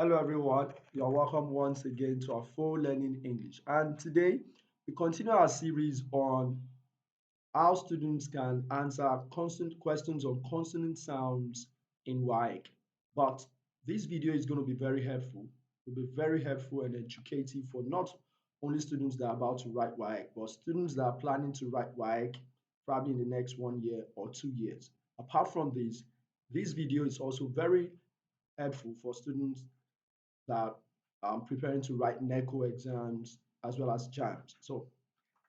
Hello everyone, you're welcome once again to our full learning English. And today we continue our series on how students can answer constant questions on consonant sounds in Waec. But this video is going to be very helpful. It will be very helpful and educative for not only students that are about to write Waec, but students that are planning to write Waec probably in the next 1 year or 2 years. Apart from this video is also very helpful for students that are preparing to write NECO exams as well as JAMs. So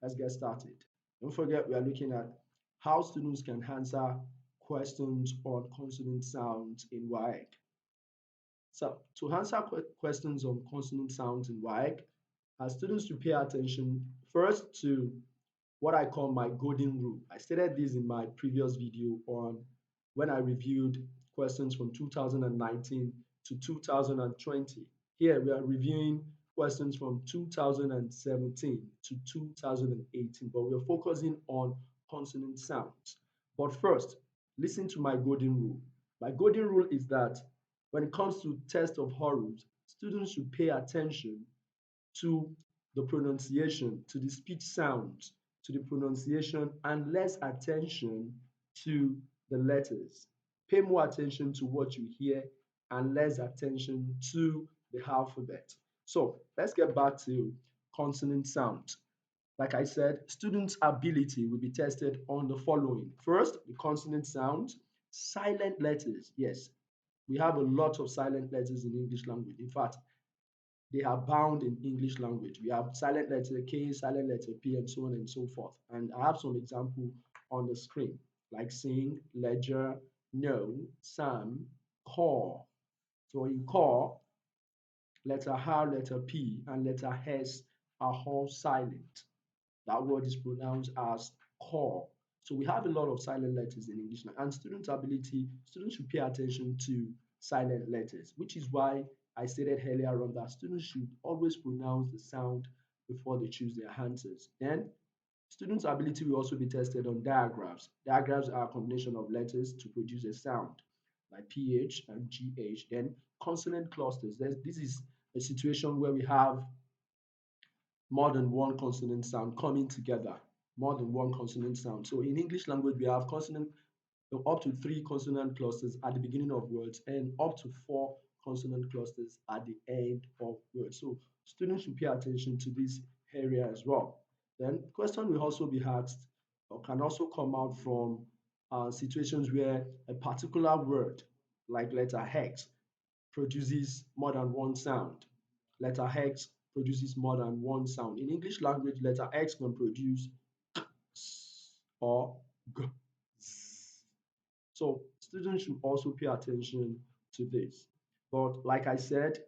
let's get started. Don't forget, we are looking at how students can answer questions on consonant sounds in Waec. So to answer questions on consonant sounds in Waec, students to pay attention first to what I call my golden rule. I stated this in my previous video on when I reviewed questions from 2019 to 2020. Here we are reviewing questions from 2017 to 2018, but we're focusing on consonant sounds. But first, listen to my golden rule. My golden rule is that when it comes to test of horrors, students should pay attention to the pronunciation, to the speech sounds, to the pronunciation, and less attention to the letters. Pay more attention to what you hear and less attention to the alphabet. So let's get back to consonant sounds. Like I said, students' ability will be tested on the following. First, the consonant sounds, silent letters. Yes, we have a lot of silent letters in English language. In fact, they are bound in English language. We have silent letter K, silent letter P, and so on and so forth. And I have some example on the screen, like sing, ledger, no, Sam, call. So in call, letter R, letter P, and letter S are all silent. That word is pronounced as call. So we have a lot of silent letters in English, and students should pay attention to silent letters, which is why I stated earlier on that students should always pronounce the sound before they choose their answers. Then students' ability will also be tested on diagrams. Diagrams are a combination of letters to produce a sound, like PH and GH. Then consonant clusters. This is a situation where we have more than one consonant sound coming together, more than one consonant sound. So in English language, we have consonant up to 3 consonant clusters at the beginning of words and up to 4 consonant clusters at the end of words. So students should pay attention to this area as well. Then question will also be asked or can also come out from situations where a particular word like letter X produces more than one sound. Letter X produces more than one sound. In English language, letter X can produce s or g. Z. So students should also pay attention to this. But like I said,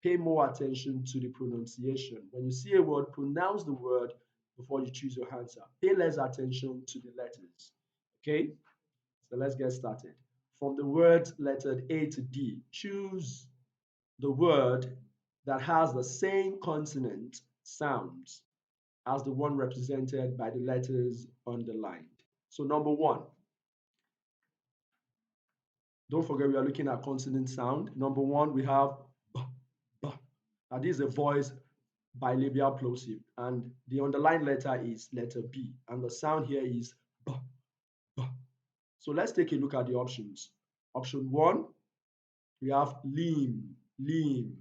pay more attention to the pronunciation. When you see a word, pronounce the word before you choose your answer. Pay less attention to the letters. Okay? So let's get started. From the word lettered A to D, choose the word that has the same consonant sounds as the one represented by the letters underlined. So number one, don't forget we are looking at consonant sound. Number one, we have b, b. Now this is a voice bilabial plosive, and the underlined letter is letter B, and the sound here is b, b. So let's take a look at the options. Option one, we have limb, limb.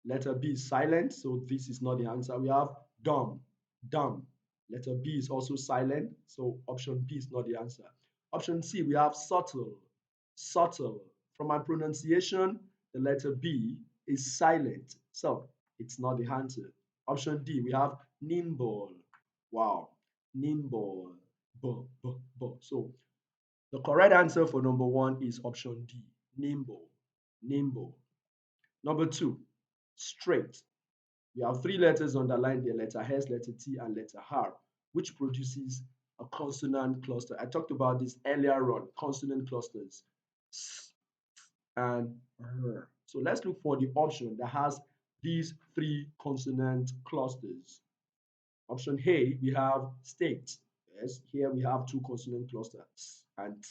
Letter B is silent, so this is not the answer. We have dumb, dumb. Letter B is also silent, so option B is not the answer. Option C, we have subtle, subtle. From my pronunciation, the letter B is silent, so it's not the answer. Option D, we have nimble. Wow, nimble. B, b, b. So the correct answer for number one is option D, nimble, nimble. Number two, straight. We have 3 letters underlined there, letter S, letter T, and letter R, which produces a consonant cluster. I talked about this earlier on, consonant clusters, S and R. So let's look for the option that has these 3 consonant clusters. Option A, we have state. Yes, here we have 2 consonant clusters and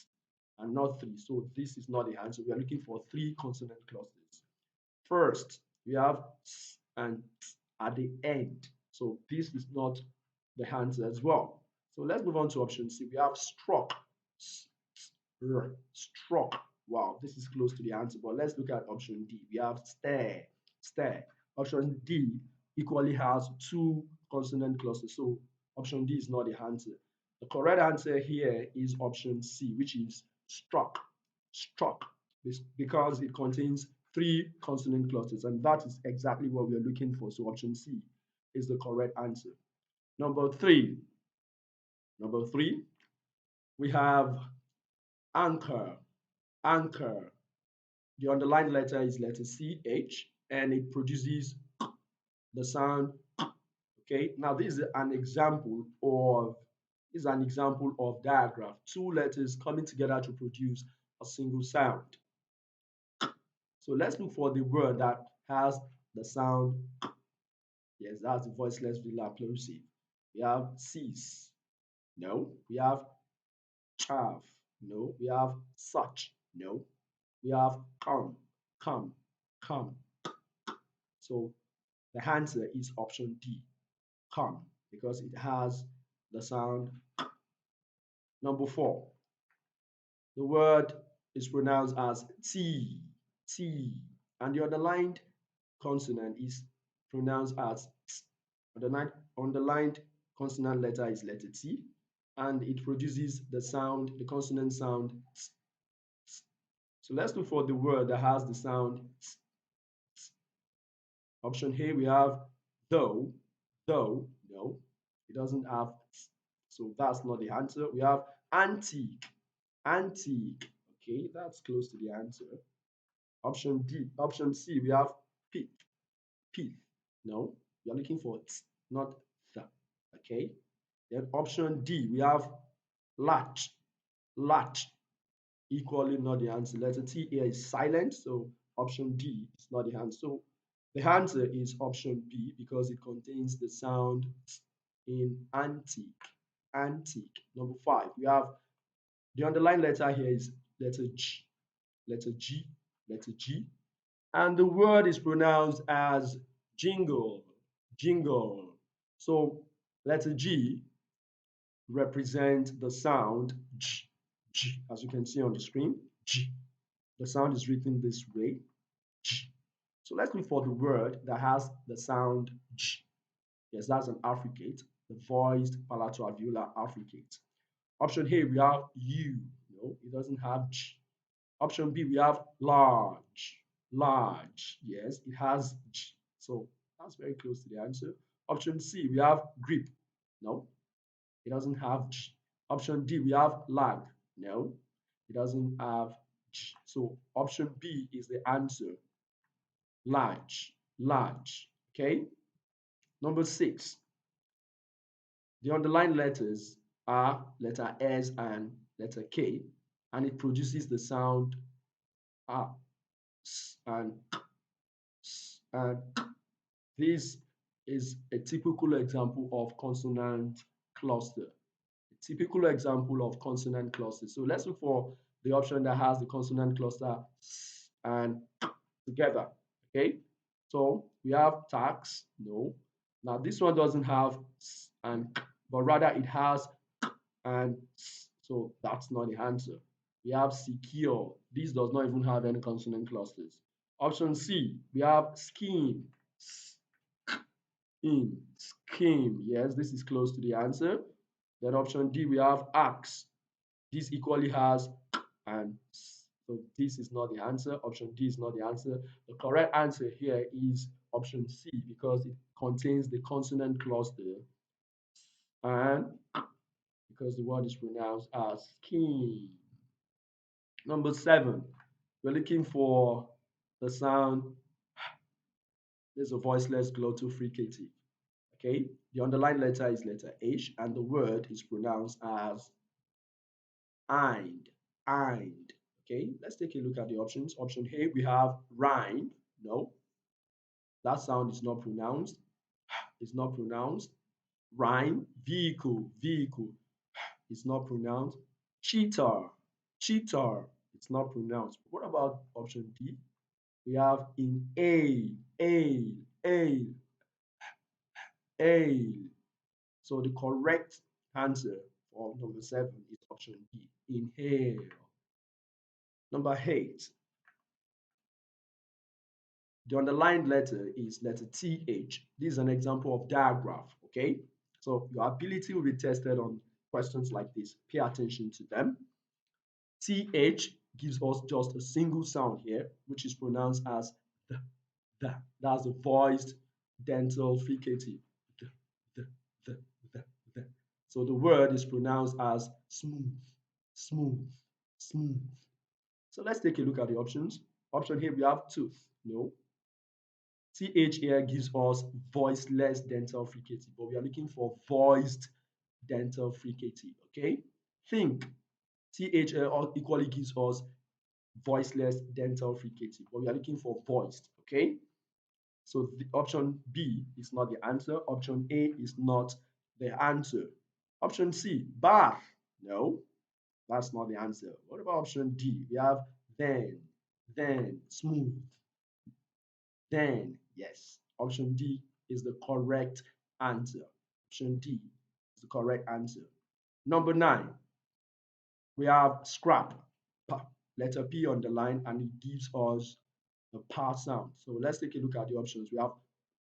not 3. So this is not the answer. We are looking for 3 consonant clusters. First, we have s and t at the end. So this is not the answer as well. So let's move on to option C. We have struck. Struck. Wow, this is close to the answer, but let's look at option D. We have stare. Stare. Option D equally has two consonant clusters. So option D is not the answer. The correct answer here is option C, which is struck. Struck. Because it contains three consonant clusters, and that is exactly what we are looking for. So option C is the correct answer. Number three. Number three, we have anchor. Anchor. The underlined letter is letter CH, and it produces the sound. Okay, now this is an example of diagram. Two letters coming together to produce a single sound. So let's look for the word that has the sound. Yes, that's the voiceless velar plosive. We have cease. No. We have chaff. No. We have such. No. We have come, come, come. So the answer is option D, come, because it has the sound. Number four, the word is pronounced as T, T, and the underlined consonant is pronounced as T. Underlined consonant letter is letter T, and it produces the sound, the consonant sound T. So let's look for the word that has the sound T. Option A, we have though, though, no, it doesn't have T. So that's not the answer. We have antique, antique. Okay, that's close to the answer. Option D, option C, we have pith, pith. No, we are looking for T, not the. Okay. Then option D, we have latch, latch. Equally not the answer. Letter T here is silent, so option D is not the answer. So the answer is option B because it contains the sound T in antique. Antique. Number five, we have the underlined letter here is letter G, letter G, letter G, and the word is pronounced as jingle, jingle. So letter G represents the sound G, G, as you can see on the screen, G. The sound is written this way, G. So let's look for the word that has the sound G. Yes, that's an affricate, the voiced palato-alveolar affricate. Option A, we have U. No, it doesn't have G. Option B, we have large. Large. Yes, it has G. So that's very close to the answer. Option C, we have grip. No, it doesn't have G. Option D, we have lag. No, it doesn't have G. So option B is the answer. Large. Large. Okay. Number six, the underlined letters are letter S and letter K, and it produces the sound A, S, and S. And this is a typical example of consonant cluster. A typical example of consonant cluster. So let's look for the option that has the consonant cluster S and together. Okay. So we have tax. No. Now this one doesn't have S and K, but rather it has K and S. So that's not the answer. We have secure. This does not even have any consonant clusters. Option C, we have scheme. In scheme. Yes, this is close to the answer. Then option D, we have axe. This equally has and so this is not the answer. Option D is not the answer. The correct answer here is option C because it contains the consonant cluster and because the word is pronounced as scheme. Number seven, we're looking for the sound. There's a voiceless glottal fricative. Okay, the underlined letter is letter H, and the word is pronounced as hind, hind. Okay, let's take a look at the options. Option A, we have rind. No, that sound is not pronounced. It's not pronounced. Rhyme, vehicle, vehicle. It's not pronounced. Cheater, cheater. It's not pronounced. What about option D? We have in a, a. So the correct answer for number 7 is option B, inhale. Number 8, the underlined letter is letter TH. This is an example of digraph, okay? So your ability will be tested on questions like this. Pay attention to them. TH gives us just a single sound here, which is pronounced as the. That's the voiced dental fricative. The, the, the, the. So the word is pronounced as smooth, smooth, smooth. So let's take a look at the options. Option here, we have tooth. No. TH here gives us voiceless dental fricative, but we are looking for voiced dental fricative, okay? Think. TH here equally gives us voiceless dental fricative, but we are looking for voiced, okay? So the option B is not the answer. Option A is not the answer. Option C, bath. No, that's not the answer. What about option D? We have then, smooth, then. Yes, option D is the correct answer. Option D is the correct answer. Number 9, we have scrap. Letter P on the line, and it gives us the pa sound. So let's take a look at the options. We have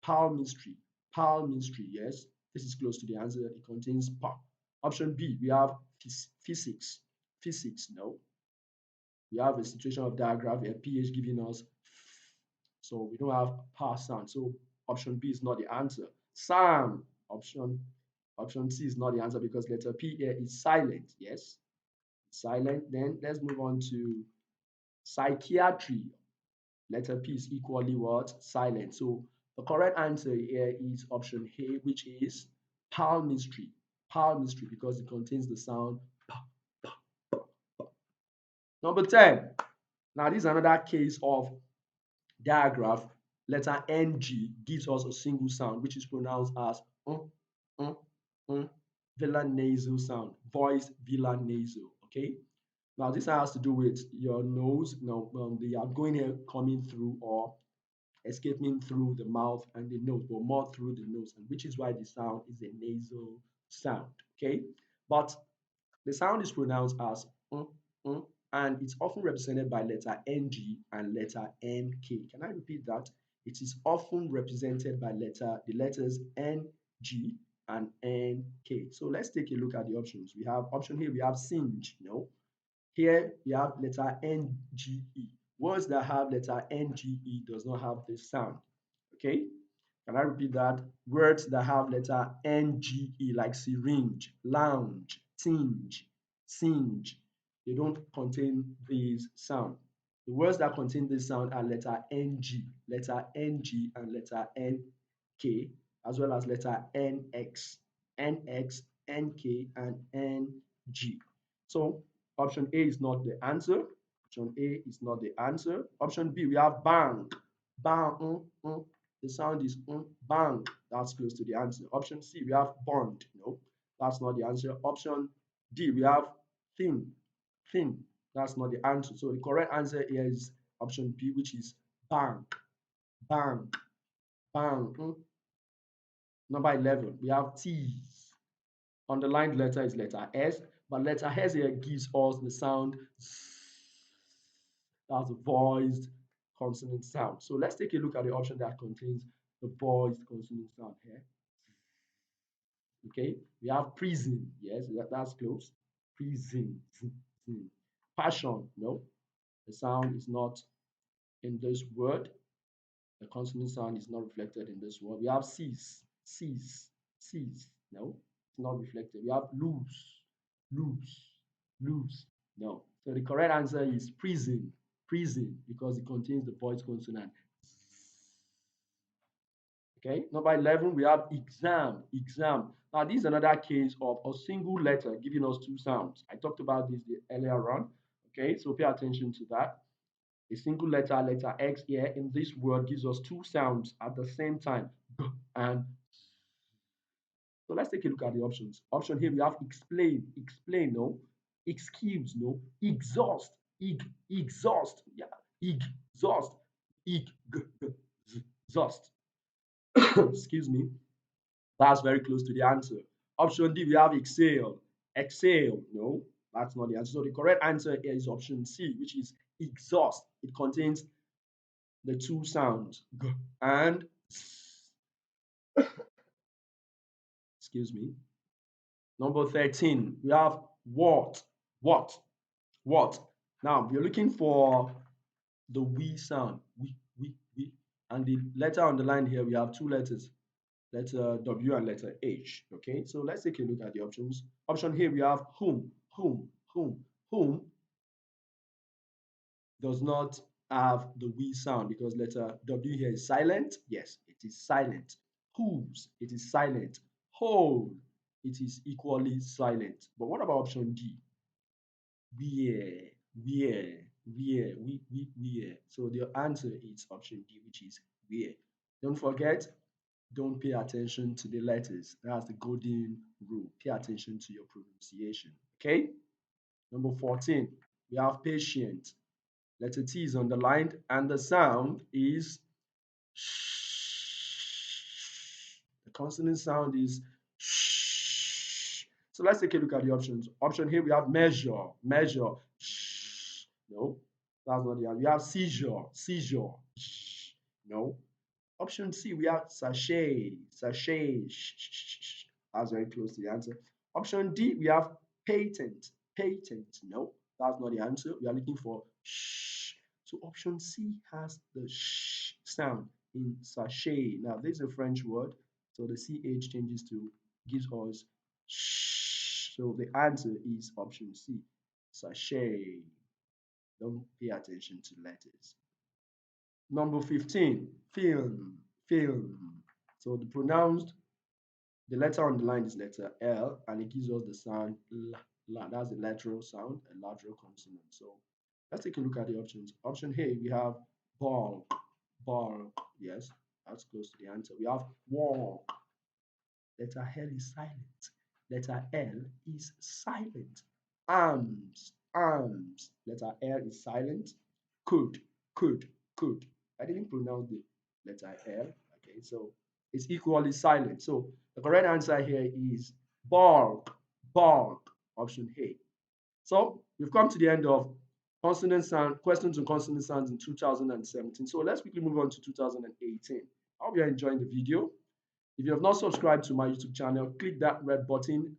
palmistry. Palmistry, yes. This is close to the answer. It contains pa. Option B, we have physics. Physics, no. We have a situation of digraph where PH giving us so we don't have pa sound. So option B is not the answer. Sam, option C is not the answer because letter P here is silent. Yes, silent. Then let's move on to psychiatry. Letter P is equally what? Silent. So the correct answer here is option A, which is palmistry. Palmistry because it contains the sound pa, pa, pa, pa. Number 10. Now this is another case of digraph. Letter NG gives us a single sound, which is pronounced as um, um, velar nasal sound, voiced velar nasal. Okay. Now this has to do with your nose. Now they are going here, coming through or escaping through the mouth and the nose, but more through the nose, and which is why the sound is a nasal sound. Okay, but the sound is pronounced as and it's often represented by letter NG and letter NK. Can I repeat that? It is often represented by the letters NG and NK. So let's take a look at the options. We have option here, we have singe, no. Here we have letter NGE. Words that have letter NGE does not have this sound. Okay? Can I repeat that? Words that have letter NGE like syringe, lounge, tinge, singe, they don't contain these sound. The words that contain this sound are letter NG, and letter NK, as well as letter NX, NK, and NG. So option A is not the answer. Option A is not the answer. Option B, we have bang. Bang. The sound is bang. That's close to the answer. Option C, we have bond. No, that's not the answer. Option D, we have thin. Thin. That's not the answer. So the correct answer here is option B, which is bang. Bang. Bang. Number 11, we have T's. Underlined letter is letter S, but letter S here gives us the sound that's a voiced consonant sound. So let's take a look at the option that contains the voiced consonant sound here. Okay, we have prison. Yes, that's close. Prison. Passion. No, the sound is not in this word. The consonant sound is not reflected in this word. We have cease. No, it's not reflected. We have loose, loose. No. So the correct answer is prison, because it contains the voiced consonant. Okay. Number 11, we have exam. Now, this is another case of a single letter giving us two sounds. I talked about this earlier on. Okay, so pay attention to that. A single letter X here in this word gives us two sounds at the same time. And so let's take a look at the options. Option here we have explain, no. Excuse, no. Exhaust, exhaust, yeah, exhaust. exhaust. Excuse me. That's very close to the answer. Option D, we have exhale. Exhale. No, that's not the answer. So the correct answer here is option C, which is exhaust. It contains the two sounds g and s. Excuse me. Number 13, we have what, what, what. Now, you're looking for the we sound, we. And the letter on the line here, we have two letters, letter W and letter H. Okay, so let's take a look at the options. Option here, we have whom does not have the we sound because letter W here is silent. Yes, it is silent. Whose, it is silent. Whole, it is equally silent. But what about option D? Where, where. So the answer is option D, which is where. Don't forget, don't pay attention to the letters. That's the golden rule. Pay attention to your pronunciation. Okay? Number 14, we have patient. Letter T is underlined, and the sound is sh. The consonant sound is sh. So let's take a look at the options. Option here, we have measure, measure. Sh. No, that's not the answer. We have seizure, seizure. Sh. No. Option C, we have sachet, sachet. Shh. That's very close to the answer. Option D, we have patent, patent. No, that's not the answer. We are looking for shh. So option C has the shh sound in sachet. Now, this is a French word, so the CH changes to gives us shh. So the answer is option C, sachet. Don't pay attention to letters. Number 15, film, film. So the letter on the line is letter L, and it gives us the sound L. La. That's the lateral sound, a lateral consonant. So let's take a look at the options. Option A, we have bulk, bulk. Yes, that's close to the answer. We have walk. Letter L is silent. Letter L is silent. Arms, arms. Letter L is silent. Could, could, could. I didn't pronounce the letter L. Okay, so it's equally silent. So the correct answer here is bulk, bulk. Option A. So we've come to the end of consonant sound questions on consonant sounds in 2017. So let's quickly move on to 2018. I hope you're enjoying the video. If you have not subscribed to my YouTube channel, click that red button,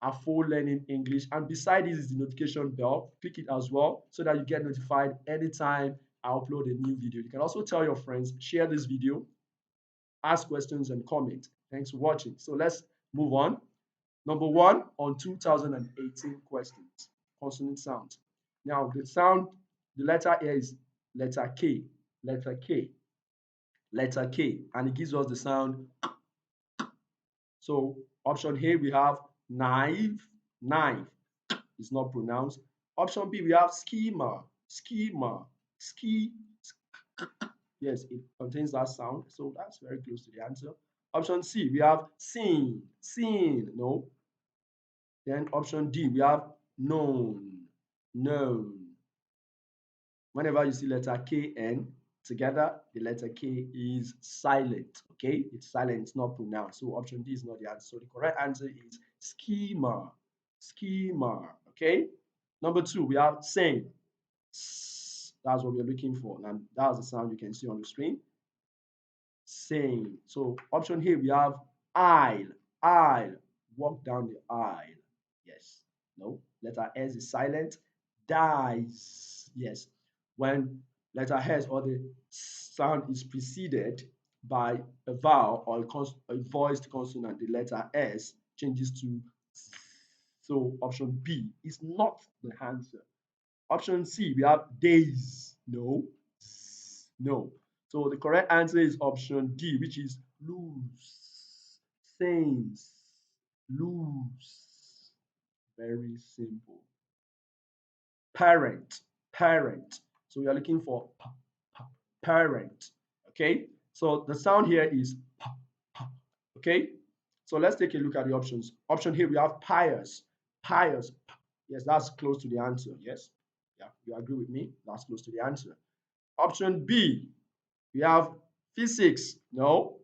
Afo Learning English. And beside this is the notification bell. Click it as well so that you get notified anytime I upload a new video. You can also tell your friends, share this video, ask questions and comment. Thanks for watching. So let's move on. Number one on 2018 questions, consonant sounds. Now the sound, the letter here is letter K, letter K, letter K, and it gives us the sound. So option A, we have knife, knife is not pronounced. Option B, we have schema, schema, ski. Yes, it contains that sound. So that's very close to the answer. Option C, we have seen, seen. No. Then option D, we have known, known. Whenever you see letter KN together, the letter K is silent. Okay, it's silent, it's not pronounced. So option D is not the answer. So the correct answer is schema, schema. Okay. Number two, we have same. That's what we're looking for, and that's the sound you can see on the screen. Same. So option here we have aisle, aisle. Walk down the aisle. Yes. No. Letter S is silent. Dies. Yes. When letter S or the sound is preceded by a vowel or a voiced consonant, the letter S changes to S. So option B is not the answer. Option C, we have days. No. No. So the correct answer is option D, which is lose. Saints. Lose. Very simple. Parent. Parent. So we are looking for parent. Okay. So the sound here is p, p. Okay. So let's take a look at the options. Option here we have pious. Pious. Yes, that's close to the answer. Yes. Yeah, you agree with me? That's close to the answer. Option B, We have physics. No.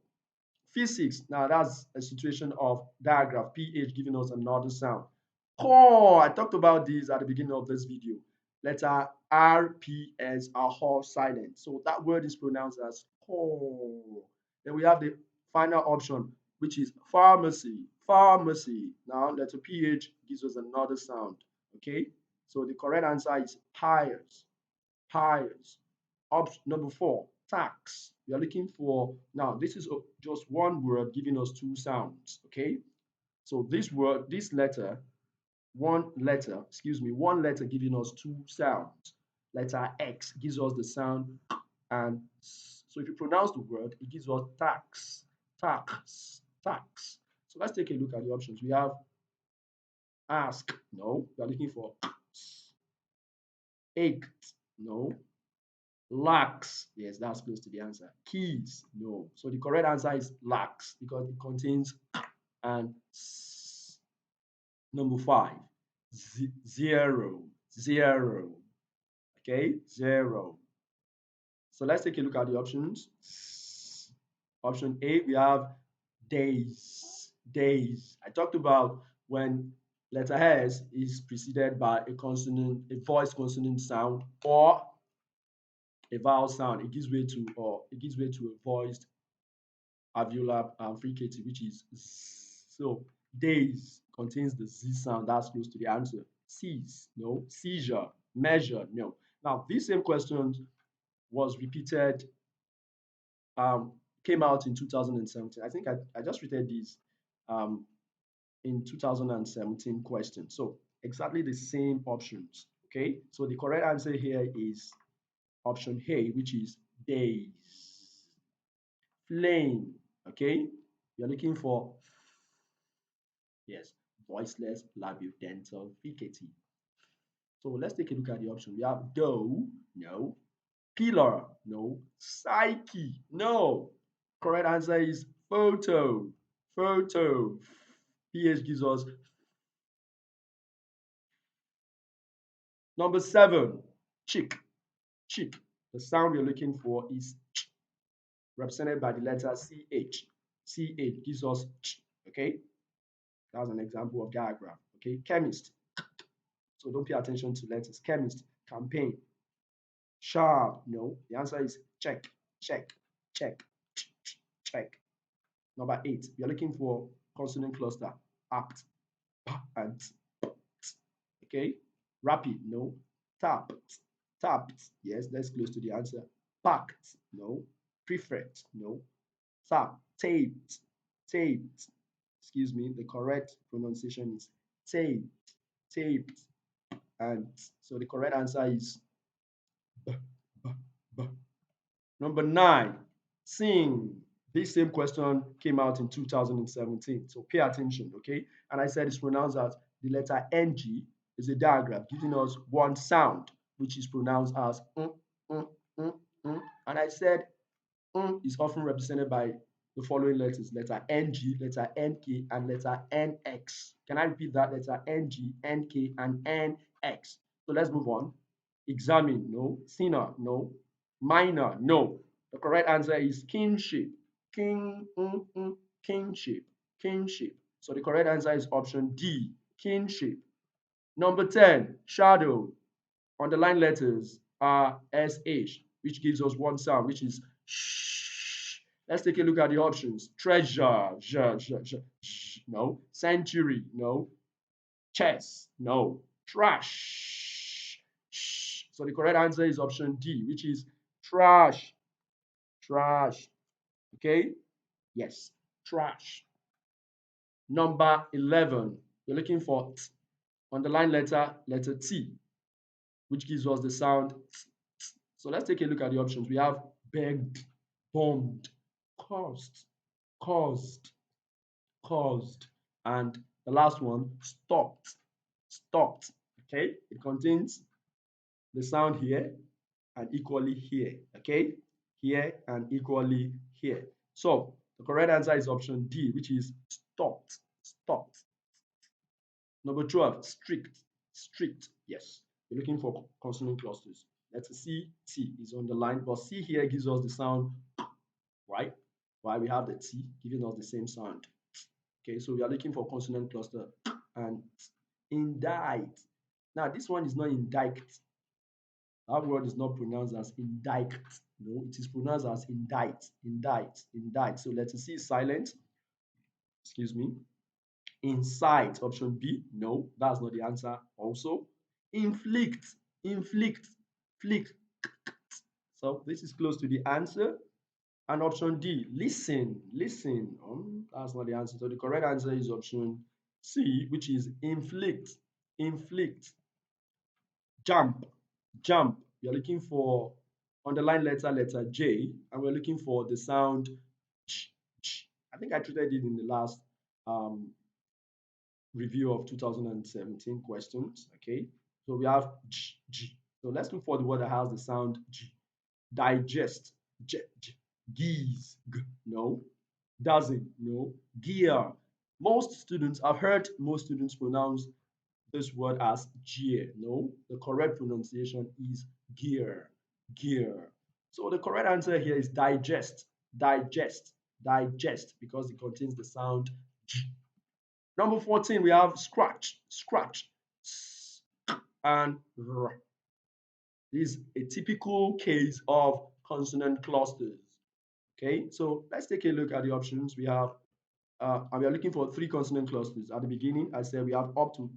Physics. Now that's a situation of digraph. PH giving us another sound. Core. I talked about this at the beginning of this video. Letter RPS are all silent. So that word is pronounced as core. Then we have the final option, which is pharmacy. Pharmacy. Now letter PH gives us another sound. Okay. So the correct answer is hires. Hires. Option number 4, tax. We are looking for, now this is just one word giving us two sounds, okay? So this word, this letter, one letter giving us two sounds. Letter X gives us the sound and so if you pronounce the word, it gives us tax, tax, tax. So let's take a look at the options. We have ask, no, we are looking for ached, no, lacks. Yes, that's close to the answer. Keys. No. So the correct answer is lacks because it contains and number 5. Zero. Zero. Okay. Zero. So let's take a look at the options. Option A, we have days. Days. I talked about when letter S is preceded by a consonant, a voice consonant sound, or a vowel sound, it gives way to a voiced alveolar fricative, which is z. So days contains the z sound. That's close to the answer. Seize, no. Seizure, measure, no. Now this same question was repeated, um, came out in 2017. I think I just repeated this um, in 2017 question. So exactly the same options. Okay, so the correct answer here is option A, which is days. Flame. Okay, you're looking for, yes, voiceless labiodental fricative. So let's take a look at the option. We have dough, no. Pillar, no. Psyche, no. Correct answer is photo. Photo. PH gives us number 7. Chick. Chick. The sound we're looking for is ch, represented by the letter CH. CH gives us ch, okay? That's an example of diagram. Okay, chemist. So don't pay attention to letters. Chemist, campaign, sharp. No, the answer is check, check, check, check. Number 8, we are looking for consonant cluster. Apt, and okay. Rapid, no. Tapped, tapped. Yes, that's close to the answer. Packed, no. Prefect, no. Tap, taped, taped. Excuse me, the correct pronunciation is taped, taped. And so the correct answer is b, b, b. Number 9, sing. This same question came out in 2017. So pay attention, okay? And I said it's pronounced as the letter NG is a diagram giving us one sound, which is pronounced as mm, mm, mm. And I said is often represented by the following letters: letter NG, letter NK, and letter NX. Can I repeat that? Letter NG, NK, and NX. So let's move on. Examine, no. Sinner, no. Minor, no. The correct answer is kinship. King, kinship, kinship. So the correct answer is option D, kinship. Number 10, shadow. Underline letters are SH, which gives us one sound, which is sh. Let's take a look at the options. Treasure, no. Century, no. Chess, no. Trash, sh. So the correct answer is option D, which is trash, trash. Okay? Yes, trash. Number 11, we're looking for t. Underline letter T, which gives us the sound t. So let's take a look at the options. We have begged, bombed, caused, caused, caused, and the last one, stopped, stopped. Okay, it contains the sound here and equally here. Okay, here and equally here. So the correct answer is option D, which is stopped, stopped. Number 12, strict, strict. Yes, we're looking for consonant clusters. Let's see, T is underlined, but C here gives us the sound, right? Why we have the T giving us the same sound. Okay, so we are looking for consonant cluster and indict. Now, this one is not indict. That word is not pronounced as indict. No, it is pronounced as indict, indict, indict. So let's see silent. Excuse me. Incite, option B. No, that's not the answer. Also, inflict, inflict, flick. So this is close to the answer. And option D, listen, listen. That's not the answer. So the correct answer is option C, which is inflict, inflict, jump, jump. We are looking for underline letter J, and we're looking for the sound ch, ch. I think I treated it in the last um, review of 2017 questions. Okay, so we have j, j. So let's look for the word that has the sound G. Digest, j, j. Geese, g, no. Doesn't, no. Gear. Most students, I've heard most students pronounce this word as gear. No, the correct pronunciation is gear, gear. So the correct answer here is digest, digest, digest, because it contains the sound G. Number 14, we have scratch, scratch, S and R. This is a typical case of consonant clusters. Okay, so let's take a look at the options. And we are looking for three consonant clusters. At the beginning, I said we have up to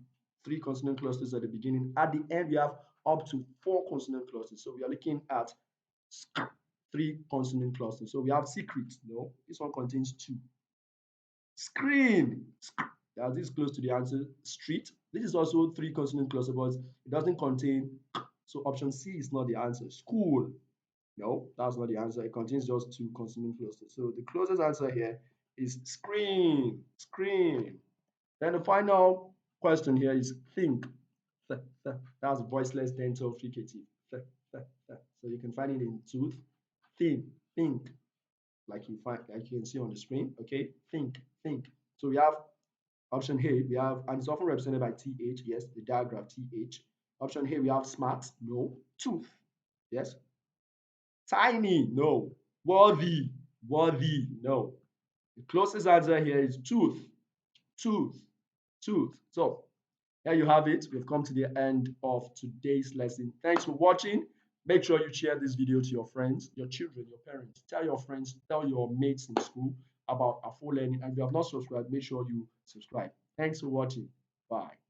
three consonant clusters at the beginning. At the end, we have up to four consonant clusters. So we are looking at three consonant clusters. So we have secret. No, this one contains two. Screen. Yeah, this is close to the answer. Street. This is also three consonant clusters, but it doesn't contain. So option C is not the answer. School. No, that's not the answer. It contains just two consonant clusters. So the closest answer here is screen, screen. Then the final question here is think. That's voiceless dental fricative. So you can find it in tooth. Think, like you can see on the screen. Okay, think. So we have option A. We have, and it's often represented by th. Yes, the diagram th. Option A, we have smart. No. Tooth. Yes. Tiny, no. Worthy, worthy, no. The closest answer here is tooth, tooth, tooth. So there you have it. We've come to the end of today's lesson. Thanks for watching. Make sure you share this video to your friends, your children, your parents. Tell your friends, tell your mates in school about Afo Learning. And if you have not subscribed, make sure you subscribe. Thanks for watching. Bye.